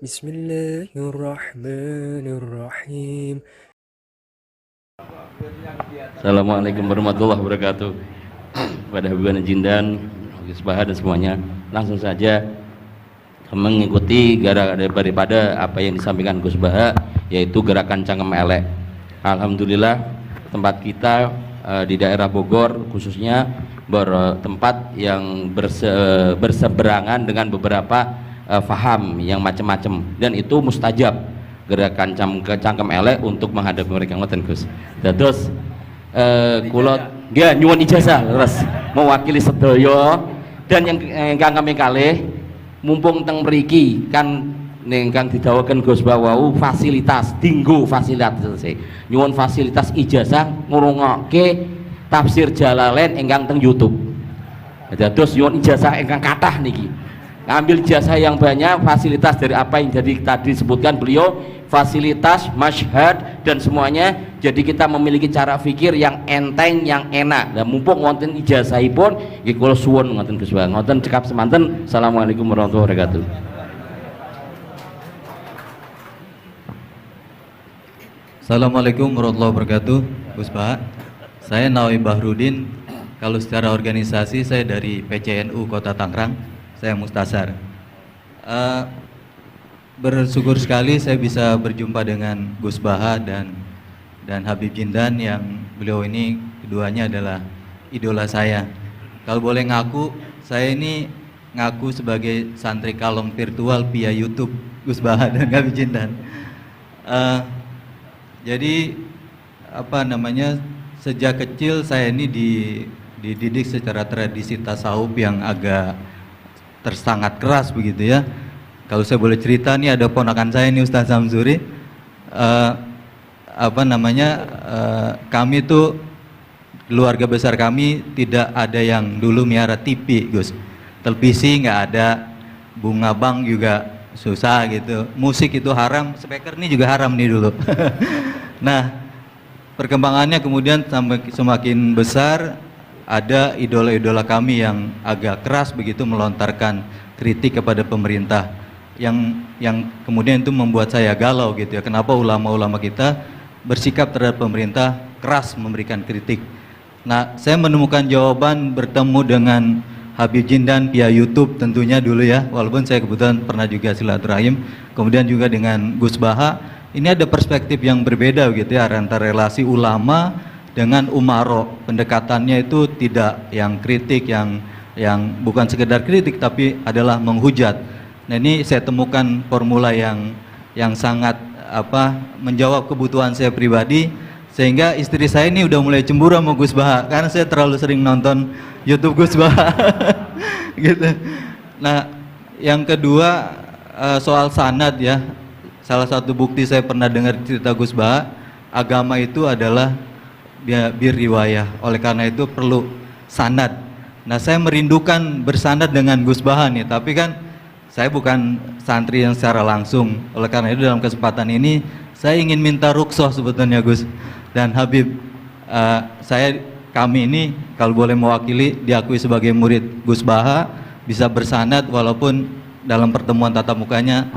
Bismillahirrahmanirrahim. Assalamualaikum warahmatullahi wabarakatuh. Pada hubungan Jindan, Gus Baha dan semuanya, langsung saja mengikuti daripada apa yang disampaikan Gus Baha, yaitu gerakan cangkem elek. Alhamdulillah tempat kita di daerah Bogor khususnya bertempat yang berseberangan dengan beberapa faham yang macam-macam, dan itu mustajab gerakan cangkem elek untuk menghadapi mereka. Ngoten Gus. Dados kula dia nyuwun ijazah terus mewakili sedaya, dan yang kami kalih mumpung teng mriki kan ingkang didhawuhaken Gus Bawau fasilitas dinggo fasilitas nyuwun fasilitas ijazah ngrungokke tafsir Jalalain ingkang teng YouTube. Dados nyuwun ijazah ingkang kathah niki. Ngambil jasa yang banyak, fasilitas dari apa yang jadi tadi disebutkan beliau, fasilitas, masyhad dan semuanya. Jadi kita memiliki cara fikir yang enteng, yang enak. Dan mumpung wonten ijazahipun, nggih kula suwun ngoten Gus Bang. Ngoten cekap semanten. Assalamualaikum warahmatullahi wabarakatuh. Assalamualaikum warahmatullahi wabarakatuh. Gus Baha, saya Nawawi Bahrudin. Kalau secara organisasi saya dari PCNU Kota Tangerang. Saya Mustasar. Bersyukur sekali saya bisa berjumpa dengan Gus Baha dan Habib Jindan, yang beliau ini keduanya adalah idola saya. Kalau boleh ngaku, saya ini ngaku sebagai santri kalong virtual via YouTube Gus Baha dan Habib Jindan. Jadi apa namanya, sejak kecil saya ini dididik secara tradisi tasawuf yang agak sangat keras begitu ya. Kalau saya boleh cerita nih, ada ponakan saya nih Ustaz Samsuri, kami tuh keluarga besar kami tidak ada yang dulu miara TV Gus, televisi nggak ada, bunga bank juga susah gitu, musik itu haram, speaker nih juga haram nih dulu. Nah perkembangannya kemudian sampai semakin besar, ada idola-idola kami yang agak keras begitu melontarkan kritik kepada pemerintah, yang kemudian itu membuat saya galau gitu ya. Kenapa ulama-ulama kita bersikap terhadap pemerintah keras memberikan kritik? Nah, saya menemukan jawaban bertemu dengan Habib Jindan via YouTube tentunya dulu ya, walaupun saya kebetulan pernah juga silaturahim, kemudian juga dengan Gus Baha. Ini ada perspektif yang berbeda gitu ya, antara relasi ulama dengan umaro. Pendekatannya itu tidak yang kritik, yang bukan sekedar kritik tapi adalah menghujat. Nah ini saya temukan formula yang sangat menjawab kebutuhan saya pribadi, sehingga istri saya ini udah mulai cemburu sama Gus Baha karena saya terlalu sering nonton YouTube Gus Baha. Gitu. Nah yang kedua, soal sanad ya, salah satu bukti saya pernah dengar cerita Gus Baha, agama itu adalah riwayah, oleh karena itu perlu sanad. Nah saya merindukan bersanad dengan Gus Baha nih, tapi kan saya bukan santri yang secara langsung, oleh karena itu dalam kesempatan ini saya ingin minta rukhsah sebetulnya Gus dan Habib. Kami ini kalau boleh mewakili, diakui sebagai murid Gus Baha, bisa bersanad walaupun dalam pertemuan tatap mukanya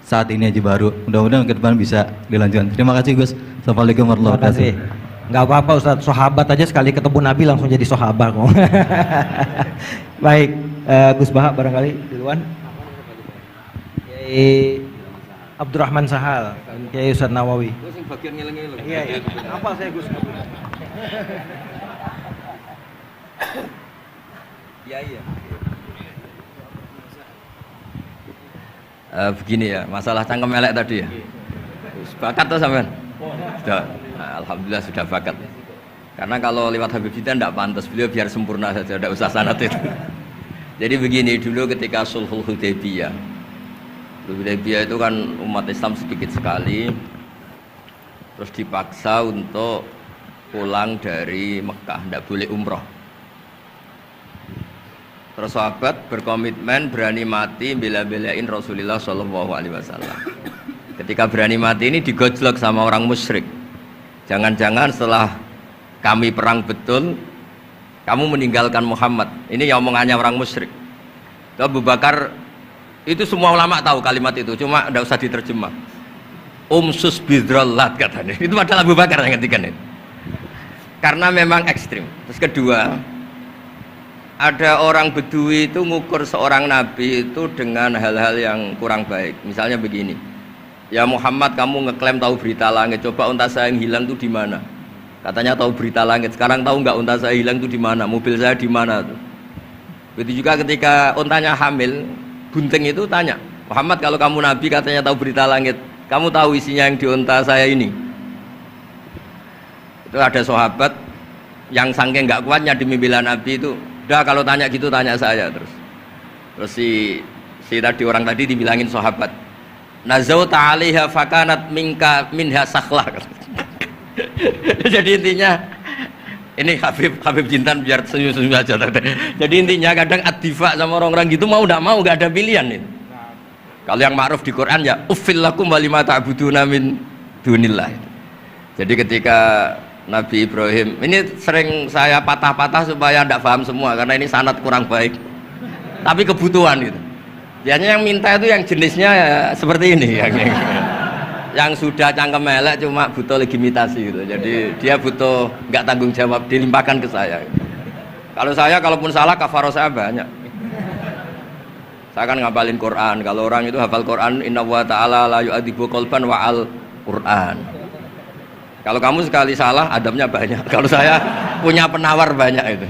saat ini aja baru. Mudah-mudahan ke depan bisa dilanjutkan. Terima kasih Gus. Assalamualaikum warahmatullahi wabarakatuh. Nggak apa-apa Ustadz, sahabat aja sekali ketemu Nabi langsung jadi sahabat kok. Baik, Gus Baha barangkali duluan. Kiai Abdurrahman Sahal, Kiai Ustadz Nawawi. Iya, apa saya Gus? Iya. Begini ya, masalah cangkem elek tadi ya. Bakat tuh sampean? Sudah, alhamdulillah sudah bakat. Karena kalau lewat Habib Jindan tidak pantas, beliau biar sempurna saja, tidak usah sanad itu. Jadi begini, dulu ketika Sulhul Hudaybiyah itu kan umat Islam sedikit sekali, terus dipaksa untuk pulang dari Mekah, tidak boleh umroh. Terus sahabat berkomitmen berani mati bela-belain Rasulullah SAW. Ketika berani mati ini digojlok sama orang musyrik. Jangan-jangan setelah kami perang betul, kamu meninggalkan Muhammad. Ini yang omongannya orang musyrik. Abu Bakar Itu semua ulama tahu kalimat itu, cuma tidak usah diterjemah. Umsus bidrallat katanya. Itu padahal Abu Bakar yang ngertikan itu. Karena memang ekstrim. Terus kedua, ada orang Bedui itu ngukur seorang nabi itu dengan hal-hal yang kurang baik. Misalnya begini, ya Muhammad, kamu ngeklaim tahu berita langit, coba unta saya yang hilang itu di mana? Katanya tahu berita langit, sekarang tahu nggak unta saya hilang itu di mana? Mobil saya di mana tuh? Begitu juga ketika untanya hamil, bunting itu tanya, Muhammad, kalau kamu nabi katanya tahu berita langit, kamu tahu isinya yang di unta saya ini? Itu ada sahabat yang saking nggak kuatnya demi bela nabi itu, udah kalau tanya gitu tanya saya terus si tadi orang tadi dibilangin sahabat, nazauta 'alaiha fakanat minha sakhlah. Jadi intinya ini Habib Jintan biar senyum-senyum aja. Jadi intinya kadang ad-difa sama orang-orang gitu mau tidak mau nggak ada pilihan itu. Kalau yang ma'ruf di Quran ya uffil lakum wa lima ta'buduna min dunillah. Jadi ketika Nabi Ibrahim, ini sering saya patah-patah supaya tidak paham semua karena ini sanad kurang baik. Tapi kebutuhan itu. Biasanya yang minta itu yang jenisnya ya seperti ini yang sudah cangkem elek cuma butuh legitimasi gitu. Jadi dia butuh nggak tanggung jawab, dilimpahkan ke saya. Kalau saya kalaupun salah kafaroh saya banyak. Saya kan ngapalin Quran. Kalau orang itu hafal Quran, inna wa ta'ala la yu'adzibu qalban wa al Quran. Kalau kamu sekali salah, adabnya banyak. Kalau saya punya penawar banyak itu.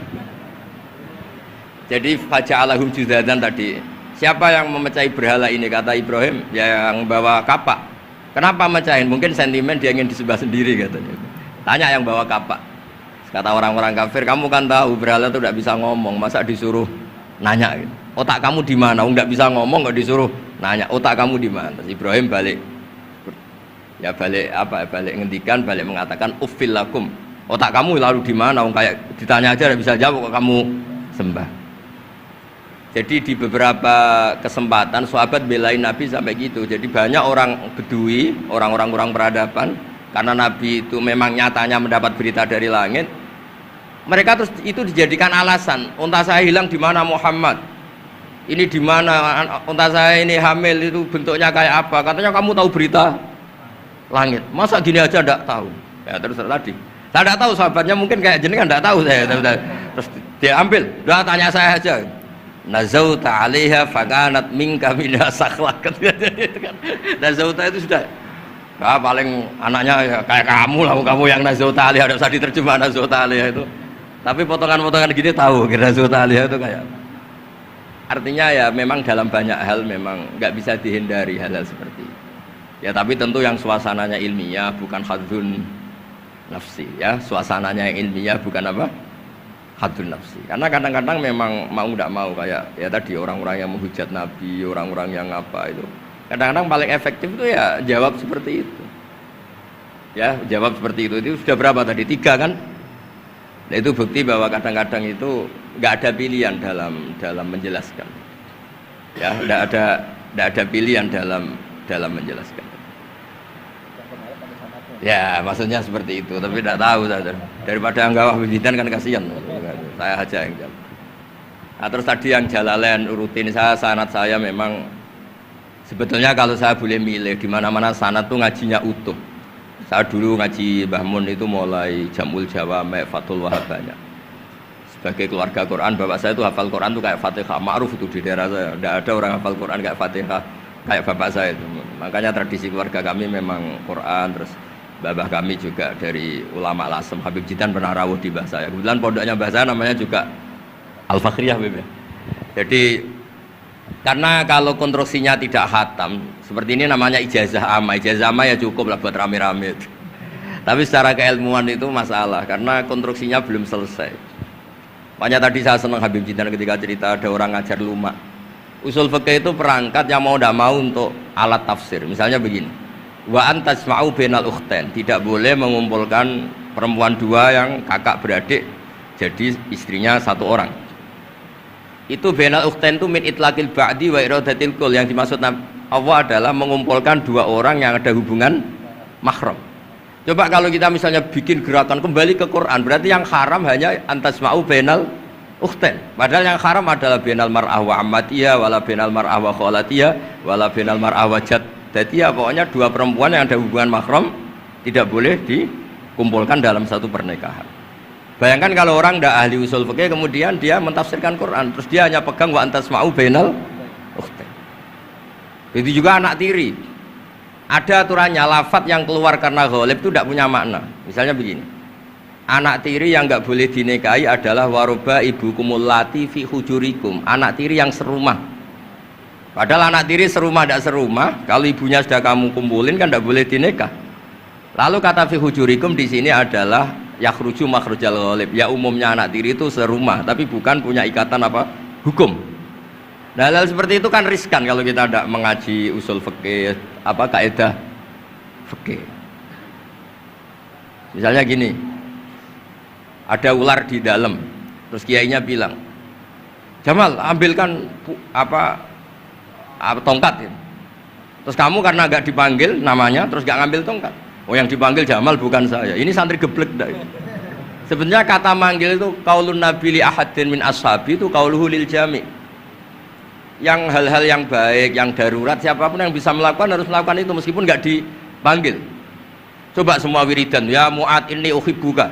Jadi faja'alahum judadan tadi. Siapa yang memecahi berhala ini? Kata Ibrahim, ya yang bawa kapak. Kenapa mecahin? Mungkin sentimen dia ingin disembah sendiri katanya. Tanya yang bawa kapak. Kata orang-orang kafir, kamu kan tahu berhala itu tidak bisa ngomong, masa disuruh nanya gitu. Otak kamu di mana? Nggak bisa ngomong, nggak disuruh nanya. Otak kamu di mana? Terus Ibrahim balik ngendikan, balik mengatakan uffil lakum, otak kamu lalu di mana? Kayak ditanya aja tidak bisa jawab kok kamu sembah. Jadi di beberapa kesempatan sahabat belain Nabi sampai gitu. Jadi banyak orang Bedui, orang-orang kurang peradaban, karena Nabi itu memang nyatanya mendapat berita dari langit, mereka terus itu dijadikan alasan, unta saya hilang di mana Muhammad, ini di mana unta saya ini hamil, itu bentuknya kayak apa? Katanya kamu tahu berita langit, masa gini aja enggak tahu? Ya terus tadi saya enggak tahu, sahabatnya mungkin kayak jenengan enggak tahu saya. Terus dia ambil, udah tanya saya aja, nazauta 'alaiha fakanat minka minha sakhlah. Nazauta itu sudah paling anaknya ya kayak kamu lah, kamu yang nazauta 'alaiha, enggak usah diterjemah nazauta 'alaiha itu, tapi potongan-potongan gini tahu kira nazauta 'alaiha itu kayak. Artinya ya memang dalam banyak hal memang nggak bisa dihindari hal-hal seperti itu. Ya tapi tentu yang suasananya ilmiah, bukan hadun nafsi ya, suasananya yang ilmiah bukan apa? Hadun nafsi. Karena kadang-kadang memang mau tidak mau kayak ya tadi orang-orang yang menghujat Nabi, orang-orang yang apa itu. Kadang-kadang paling efektif itu ya jawab seperti itu. Ya, jawab seperti itu. Itu sudah berapa tadi? 3 kan? Nah, itu bukti bahwa kadang-kadang itu nggak ada pilihan dalam menjelaskan. Ya, nggak ada pilihan dalam menjelaskan. Ya, maksudnya seperti itu, tapi tidak tahu saya. Daripada anggap bibitan kan kasihan. Saya aja yang jawab. Nah, terus tadi yang Jalalain rutin sanad saya memang sebetulnya kalau saya boleh milih di mana-mana sanad tuh ngajinya utuh. Saya dulu ngaji Mbah Mun itu mulai Jamul Jawami, Fathul Wahab banyak. Sebagai keluarga Quran, bapak saya itu hafal Quran tuh kayak Fatihah, ma'ruf itu di daerah saya. Tidak ada orang hafal Quran kayak Fatihah kayak bapak saya itu. Makanya tradisi keluarga kami memang Quran. Terus babah kami juga dari ulama Lasem, Habib Jitan pernah rawuh di mbah saya. Kebetulan pondoknya mbah saya namanya juga Al-Fakhriyah, Habib. Jadi karena kalau konstruksinya tidak khatam seperti ini namanya ijazah amma. Ijazah amma ya cukup lah buat rame-rame. Tapi secara keilmuan itu masalah karena konstruksinya belum selesai. Makanya tadi saya senang Habib Jitan ketika cerita ada orang ngajar lumak. Usul fikih itu perangkat yang mau tidak mau untuk alat tafsir. Misalnya begini, wa antasma'u bainal ukhtain, tidak boleh mengumpulkan perempuan 2 yang kakak beradik jadi istrinya 1 orang. Itu bainal ukhtain itu min itlaqil ba'di wa iradatil kul, yang dimaksud Allah adalah mengumpulkan 2 orang yang ada hubungan mahram. Coba kalau kita misalnya bikin gerakan kembali ke Quran, berarti yang haram hanya antasma'u bainal ukhtain. Padahal yang haram adalah bainal mar'ah wa ammatiyah, wala bainal mar'ah wa khalatiyah, wala bainal mar'ah wa jaddatiyah. Pokoknya dua perempuan yang ada hubungan mahram tidak boleh dikumpulkan dalam satu pernikahan. Bayangkan kalau orang tidak ahli usul fikih kemudian dia mentafsirkan Quran, terus dia hanya pegang wa antasma'u bainal ukhtain. Itu juga anak tiri. Ada aturannya, lafadz yang keluar karena ghalib itu tidak punya makna. Misalnya begini, anak tiri yang nggak boleh dinikahi adalah waroba ibu kumulati fi hujurikum, anak tiri yang serumah. Padahal anak tiri serumah tidak serumah, kalau ibunya sudah kamu kumpulin kan tidak boleh dinikah. Lalu kata fi hujurikum di sini adalah yakhruju makhrujal ghalib. Ya umumnya anak tiri itu serumah, tapi bukan punya ikatan apa hukum. Nah, hal seperti itu kan riskan kalau kita tidak mengaji usul fikih, apa kaidah fikih. Misalnya gini, ada ular di dalam, terus kiainya bilang, Jamal ambilkan tongkat ya. Terus kamu karena nggak dipanggil namanya, terus nggak ngambil tongkat. Oh yang dipanggil Jamal bukan saya. Ini santri geblek dah. Sebenarnya kata manggil itu qaulun nabi li ahadin min ashabi itu qauluhu lil jami'. Yang hal-hal yang baik, yang darurat, siapapun yang bisa melakukan harus melakukan itu meskipun nggak dipanggil. Coba semua wiridan, ya Mu'ad inni uhibbuka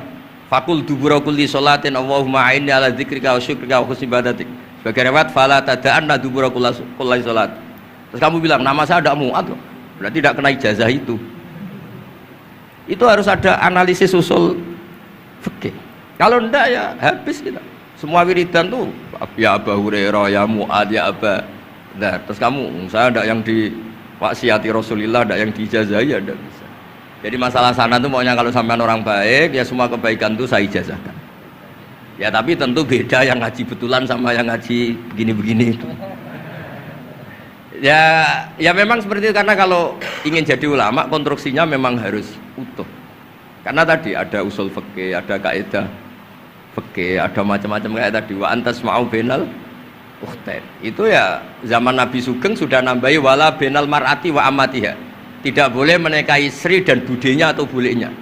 fakul dubura kulli sholatin Allahumma a'inni ala dzikrika wa syukrika wa husni ibadatik. Sebagai riwayat fala tada'anna dubura kulli sholat. Terus kamu bilang nama saya ada Mu'ad loh, berarti tidak kena ijazah itu. Itu harus ada analisis usul fikih. Kalau enggak ya habis kita. Semua wiridan tuh ya Abu Hurairah, ya Mu'ad, ya Aba. Nah, terus kamu, saya ada yang di waksiati Rasulullah, ada yang diijazahi, ya tidak bisa. Jadi masalah sana tuh maunya kalau sampean orang baik, ya semua kebaikan tuh saya ijazahkan. Ya tapi tentu beda yang ngaji betulan sama yang ngaji begini-begini itu. Ya memang seperti itu, karena kalau ingin jadi ulama konstruksinya memang harus utuh. Karena tadi ada usul fikih, ada kaidah fikih, ada macam-macam kayak tadi wa antas ma'u bainal ukhtain. Itu ya zaman Nabi Sugeng sudah nambahi wala bainal mar'ati wa amatiha. Tidak boleh menikahi istri dan budenya atau bulenya.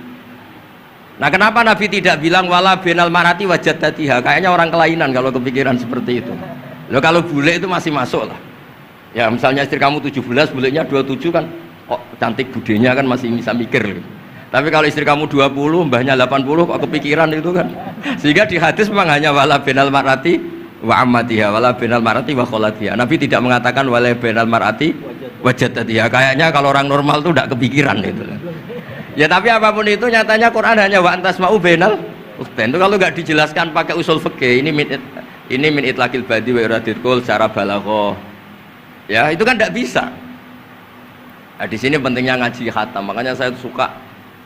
Nah, kenapa Nabi tidak bilang wala bainal mar'ati wa jaddatiha? Kayaknya orang kelainan kalau kepikiran seperti itu. Loh kalau bule itu masih masuk lah. Ya misalnya istri kamu 17, bulenya 27 kan kok cantik budenya kan masih bisa mikir. Tapi kalau istri kamu 20, mbahnya 80, kok kepikiran itu kan. Sehingga di hadis memang hanya wala bainal mar'ati wa ammatiha, wala bainal mar'ati wa kholatiha. Nabi tidak mengatakan wala bainal mar'ati wa jaddatiha. Kayaknya kalau orang normal tuh tidak kepikiran itu. Ya tapi apapun itu nyatanya Quran hanya wa antas ma'u bainal ukhtain. Itu kalau nggak dijelaskan pakai usul fikih, ini min itlaqil badi wa iradil qul secara balaghah. Ya, itu kan tidak bisa. Nah, di sini pentingnya ngaji khatam. Makanya saya suka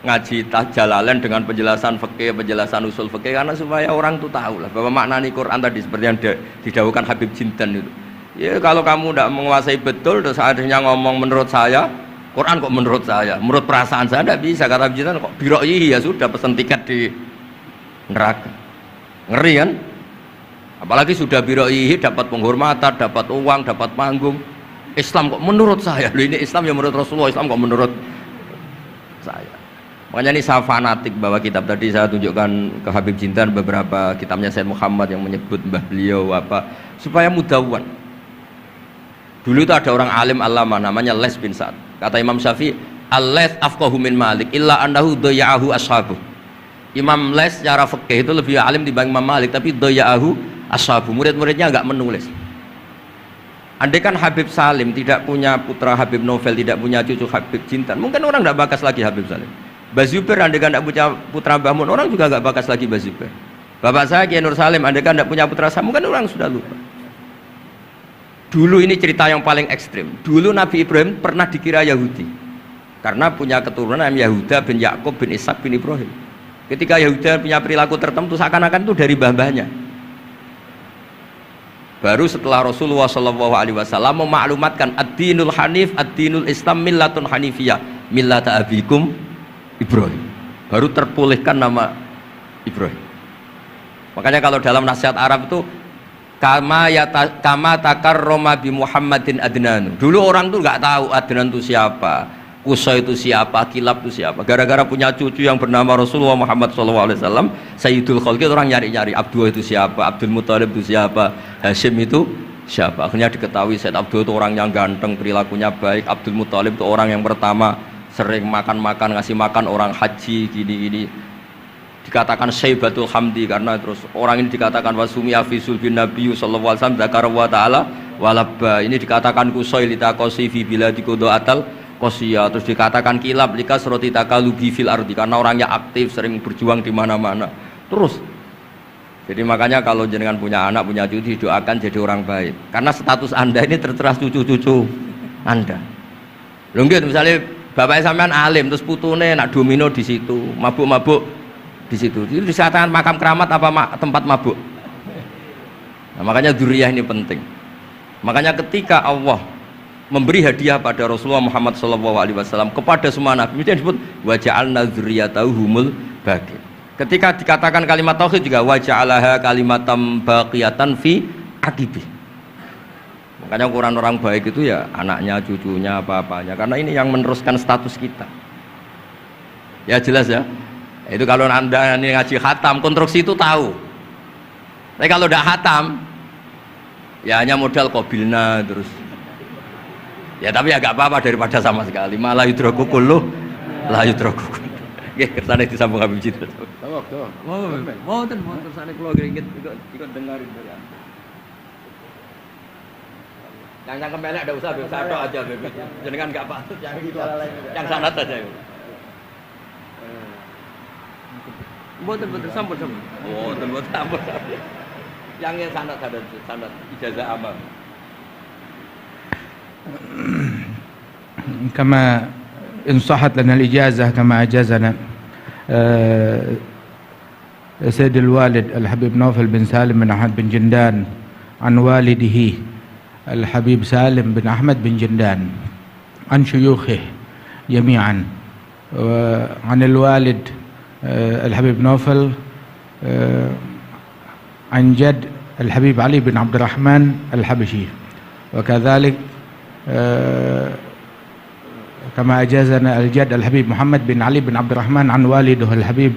ngaji Jalalain dengan penjelasan fikih, penjelasan usul fikih, karena supaya orang itu tahu lah bahwa maknani Quran tadi seperti yang didahulukan Habib Jindan itu. Ya kalau kamu tidak menguasai betul, terus akhirnya ngomong menurut saya, Quran kok menurut saya, menurut perasaan saya tidak bisa. Kata Habib Jindan kok biro'ihi, ya sudah pesan tiket di neraka. Ngeri kan? Apalagi sudah biro'ihi dapat penghormatan, dapat uang, dapat panggung. Islam kok menurut saya, loh ini Islam yang menurut Rasulullah, Islam kok menurut saya. Makanya ini saya fanatik bahwa kitab tadi saya tunjukkan ke Habib Jindan beberapa kitabnya Said Muhammad yang menyebut mbah beliau apa supaya mudawan. Dulu itu ada orang alim alama namanya Les bin Sa'ad. Kata Imam Syafi'i, al-Les afqahu min Malik illa annahu daya'ahu ashabuh. Imam Les secara fikih itu lebih alim dibanding Imam Malik, tapi daya'ahu ashabuh. Murid-muridnya enggak menulis. Andai kan Habib Salim tidak punya putra Habib Novel, tidak punya cucu Habib Jindan, mungkin orang enggak bakas lagi Habib Salim. Bazuber andai kan tidak punya putra Mbah Mun, orang juga nggak bakas lagi Bazuber. Bapak saya Kiai Nur Salim andai kan tidak punya putra Samu, kan orang sudah lupa. Dulu ini cerita yang paling ekstrim. Dulu Nabi Ibrahim pernah dikira Yahudi karena punya keturunan Yahuda bin Yakub bin Ishak bin Ibrahim. Ketika Yahuda punya perilaku tertentu seakan-akan itu dari mbah-mbahnya. Baru setelah Rasulullah SAW memaklumatkan ad-dinul hanif, ad-dinul Islam millatun hanifiyah, millata abikum Ibrahim, baru terpulihkan nama Ibrahim. Makanya kalau dalam nasihat Arab itu kama takarroma bi Muhammadin adnan. Dulu orang tuh nggak tahu Adnan itu siapa, Qusay itu siapa, Kilab itu siapa. Gara-gara punya cucu yang bernama Rasulullah Muhammad SAW, Sayyidul Khalqi, orang nyari-nyari Abdullah itu siapa, Abdul Muthalib itu siapa, Hashim itu siapa. Akhirnya diketahui Sayyid Abdul itu orang yang ganteng, perilakunya baik. Abdul Muthalib itu orang yang pertama sering makan-makan, ngasih makan orang haji, gini-gini. Dikatakan Syaibatul Hamdi karena terus orang ini dikatakan wasumi afisul bin Nabi sallallahu alaihi wasallam dzakara wa ta'ala walabba. Ini dikatakan Qusay litaqasi fi biladi qudaatal qasiyah. Terus dikatakan Kilab likasrati takalubi fil ardi karena orangnya aktif, sering berjuang di mana-mana. Terus jadi makanya kalau jenengan punya anak, punya cucu, doakan jadi orang baik. Karena status Anda ini tertera cucu-cucu Anda. Lho nggih misalnya bapak sampean alim terus putune nak domino di situ, mabuk-mabuk di situ. Itu disatakan makam keramat apa tempat mabuk. Nah, makanya dzurriyyah ini penting. Makanya ketika Allah memberi hadiah pada Rasulullah Muhammad SAW kepada semua nabi, itu disebut wa ja'alna dzurriyyatahu humul baqin. Ketika dikatakan kalimat tauhid juga wa ja'alaha kalimatam baqiyatan fi aqibi. Makanya ukuran orang baik itu ya anaknya, cucunya, apa-apanya. Karena ini yang meneruskan status kita. Ya jelas ya. Itu kalau Anda ini ngaji khatam, konstruksi itu tahu. Tapi kalau tidak khatam, ya hanya modal qabilna terus. Ya tapi ya gak apa-apa daripada sama sekali. Malah yudraku kullu, la yudraku kullu. Nggih, kersane disambung Habib Citra. Mau kersane kula ingin ikut dengarin ya. Yang kembali ada usaha satu aja, jenengan gak patut yang sanad saja. Mboten sampun. Mboten sampun. Yang sanad ijazah amal. كما إن صحت لنا الإجازة كما أجازنا سيد الوالد الحبيب نوفل بن سالم بن أحمد بن جندان عن والده الحبيب سالم بن أحمد بن جندان عن شيوخه جميعا وعن الوالد الحبيب نوفل عن جد الحبيب علي بن عبد الرحمن الحبشي وكذلك كما أجازنا الجد الحبيب محمد بن علي بن عبد الرحمن عن والده الحبيب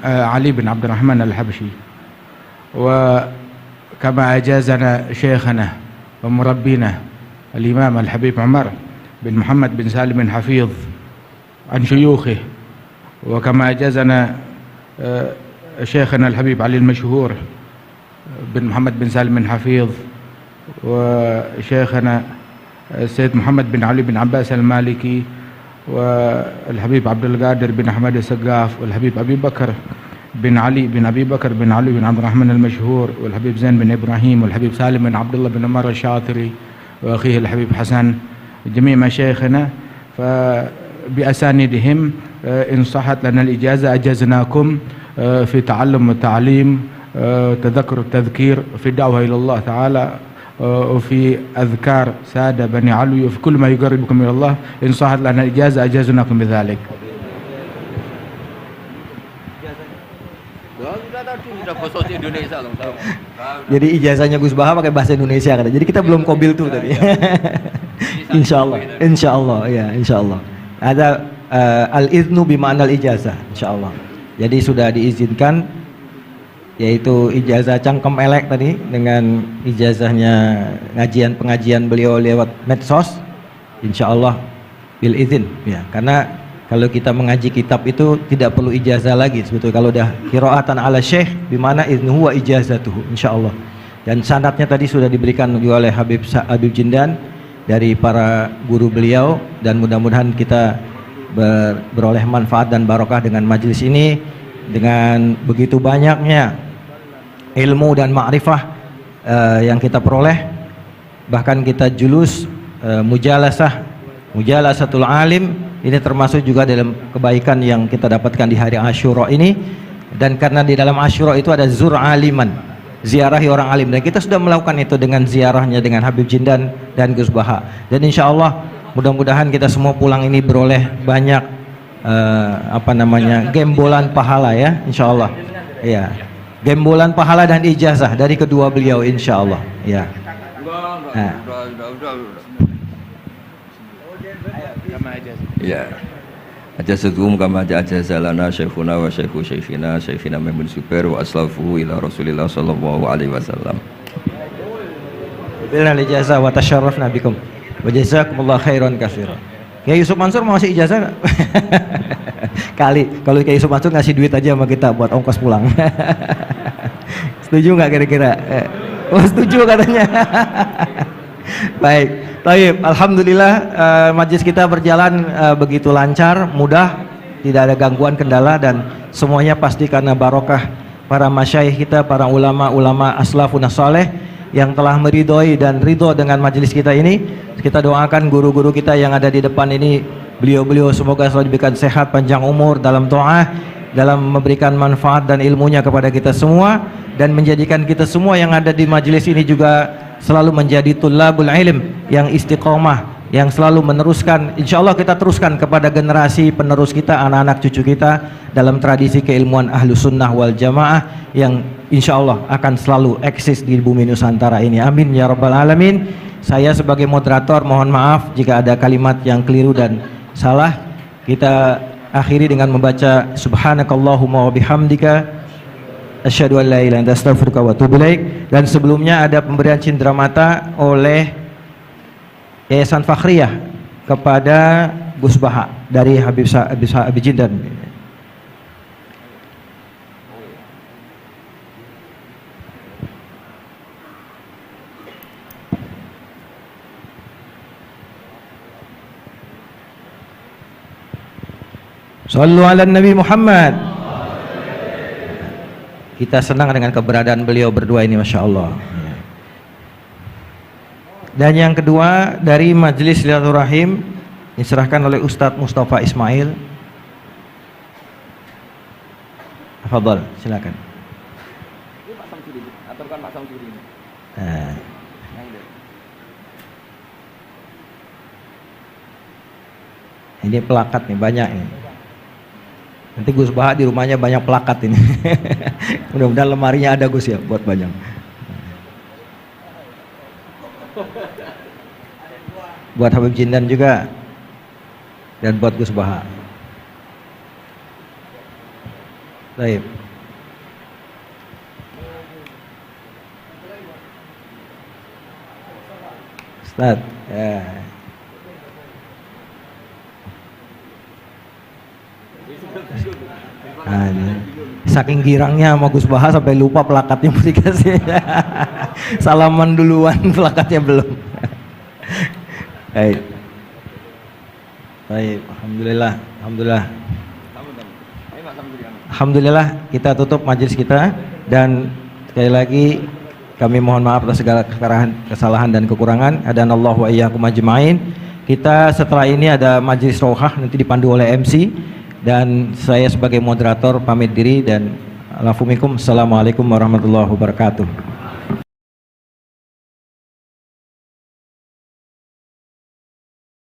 علي بن عبد الرحمن الحبشي وكما أجازنا شيخنا ومربينا الإمام الحبيب عمر بن محمد بن سالم بن حفيظ عن شيوخه وكما أجازنا شيخنا الحبيب علي المشهور بن محمد بن سالم بن حفيظ وشيخنا السيد محمد بن علي بن عباس المالكي والحبيب عبد القادر بن أحمد السقاف والحبيب أبي بكر بن علي بن أبي بكر بن علي بن عبد الرحمن المشهور والحبيب زين بن إبراهيم والحبيب سالم بن عبد الله بن عمر الشاطري وأخيه الحبيب حسن جميع مشايخنا فبأسانيدهم إن صحت لنا الإجازة أجزناكم في تعلم والتعليم تذكر التذكير في الدعوة إلى الله تعالى وفي أذكار سادة بني علوي وفي كل ما يقربكم إلى الله إن صحت لنا الإجازة أجازناكم بذلك. Jadi ijazahnya Gus Baha pakai bahasa Indonesia kan. Jadi kita belum qabil tuh tadi. Insyaallah ya, insyaallah. Ada al-iznu bima'na al-ijazah, insyaallah. Jadi sudah diizinkan yaitu ijazah cangkem elek tadi dengan ijazahnya pengajian beliau lewat medsos, insyaallah bil izin ya. Karena kalau kita mengaji kitab itu tidak perlu ijazah lagi sebetulnya kalau udah qiraatan ala syekh bimana iznuhu wa ijazatuhu insyaallah. Dan sanadnya tadi sudah diberikan juga oleh Habib Jindan dari para guru beliau dan mudah-mudahan kita beroleh manfaat dan barokah dengan majelis ini dengan begitu banyaknya ilmu dan ma'rifah yang kita peroleh, bahkan kita julus mujalasatul alim ini termasuk juga dalam kebaikan yang kita dapatkan di hari Asyura ini. Dan karena di dalam Asyura itu ada zur aliman, ziarahi orang alim, dan kita sudah melakukan itu dengan ziarahnya dengan Habib Jindan dan Gus Baha. Dan insya Allah mudah-mudahan kita semua pulang ini beroleh banyak gembolan pahala ya, insya Allah ya, gembolan pahala dan ijazah dari kedua beliau insya Allah ya. Ya. Ajazakum kama ajazalana syekhuna wa syekhu syekhina Syekhina Maimun Zubair wa aslafuhu ila Rasulillah sallallahu alaihi wasallam. Bilal ijazah wa tasyarrafna bikum. Wa jazakumullah khairan katsiran. Kiai Yusuf Mansur mau ngasih ijazah enggak? Kali kalau Kiai Yusuf Mansur ngasih duit aja sama kita buat ongkos pulang. Setuju nggak kira-kira? Oh setuju katanya. Baik, baik. Alhamdulillah majlis kita berjalan begitu lancar, mudah, tidak ada gangguan kendala dan semuanya pasti karena barokah para masyayikh kita, para ulama-ulama aslafun saleh yang telah meridhoi dan ridho dengan majlis kita ini. Kita doakan guru-guru kita yang ada di depan ini, beliau-beliau semoga selalu diberikan sehat, panjang umur dalam doa, dalam memberikan manfaat dan ilmunya kepada kita semua, dan menjadikan kita semua yang ada di majelis ini juga selalu menjadi tullabul ilm yang istiqomah, yang selalu meneruskan, insya Allah kita teruskan kepada generasi penerus kita, anak-anak cucu kita dalam tradisi keilmuan ahlu sunnah wal jamaah yang insya Allah akan selalu eksis di bumi Nusantara ini. Amin ya rabbal alamin. Saya sebagai moderator mohon maaf jika ada kalimat yang keliru dan salah. Kita akhiri dengan membaca subhanakallahumma wa bihamdika asyhadu an la ilaha illa anta astaghfiruka wa atubu ilaik. Dan sebelumnya ada pemberian cindera mata oleh Yayasan Fakhriyah kepada Gus Baha dari Habib Jindan. Sallu ala Nabi Muhammad. Kita senang dengan keberadaan beliau berdua ini, Masya Allah. Dan yang kedua dari Majelis Silaturahim diserahkan oleh Ustadz Mustafa Ismail. Fadhal, silakan. Ini pelakat nih, banyak ini. Nanti Gus Baha di rumahnya banyak pelakat ini. Mudah-mudahan lemarinya ada Gus ya buat banyak. Buat Habib Jindan juga dan buat Gus Baha. Baik. Ustaz, ya. Nah, ini. Saking girangnya sama Gus Baha sampai lupa plakatnya mau dikasih. Salaman duluan, plakatnya belum. Baik. Baik, alhamdulillah, alhamdulillah. Alhamdulillah kita tutup majelis kita dan sekali lagi kami mohon maaf atas segala kesalahan dan kekurangan. Adanallahu wa iyyakum ajmain. Kita setelah ini ada majelis rohah nanti dipandu oleh MC. Dan saya sebagai moderator pamit diri dan alafumikum. Assalamualaikum warahmatullahi wabarakatuh.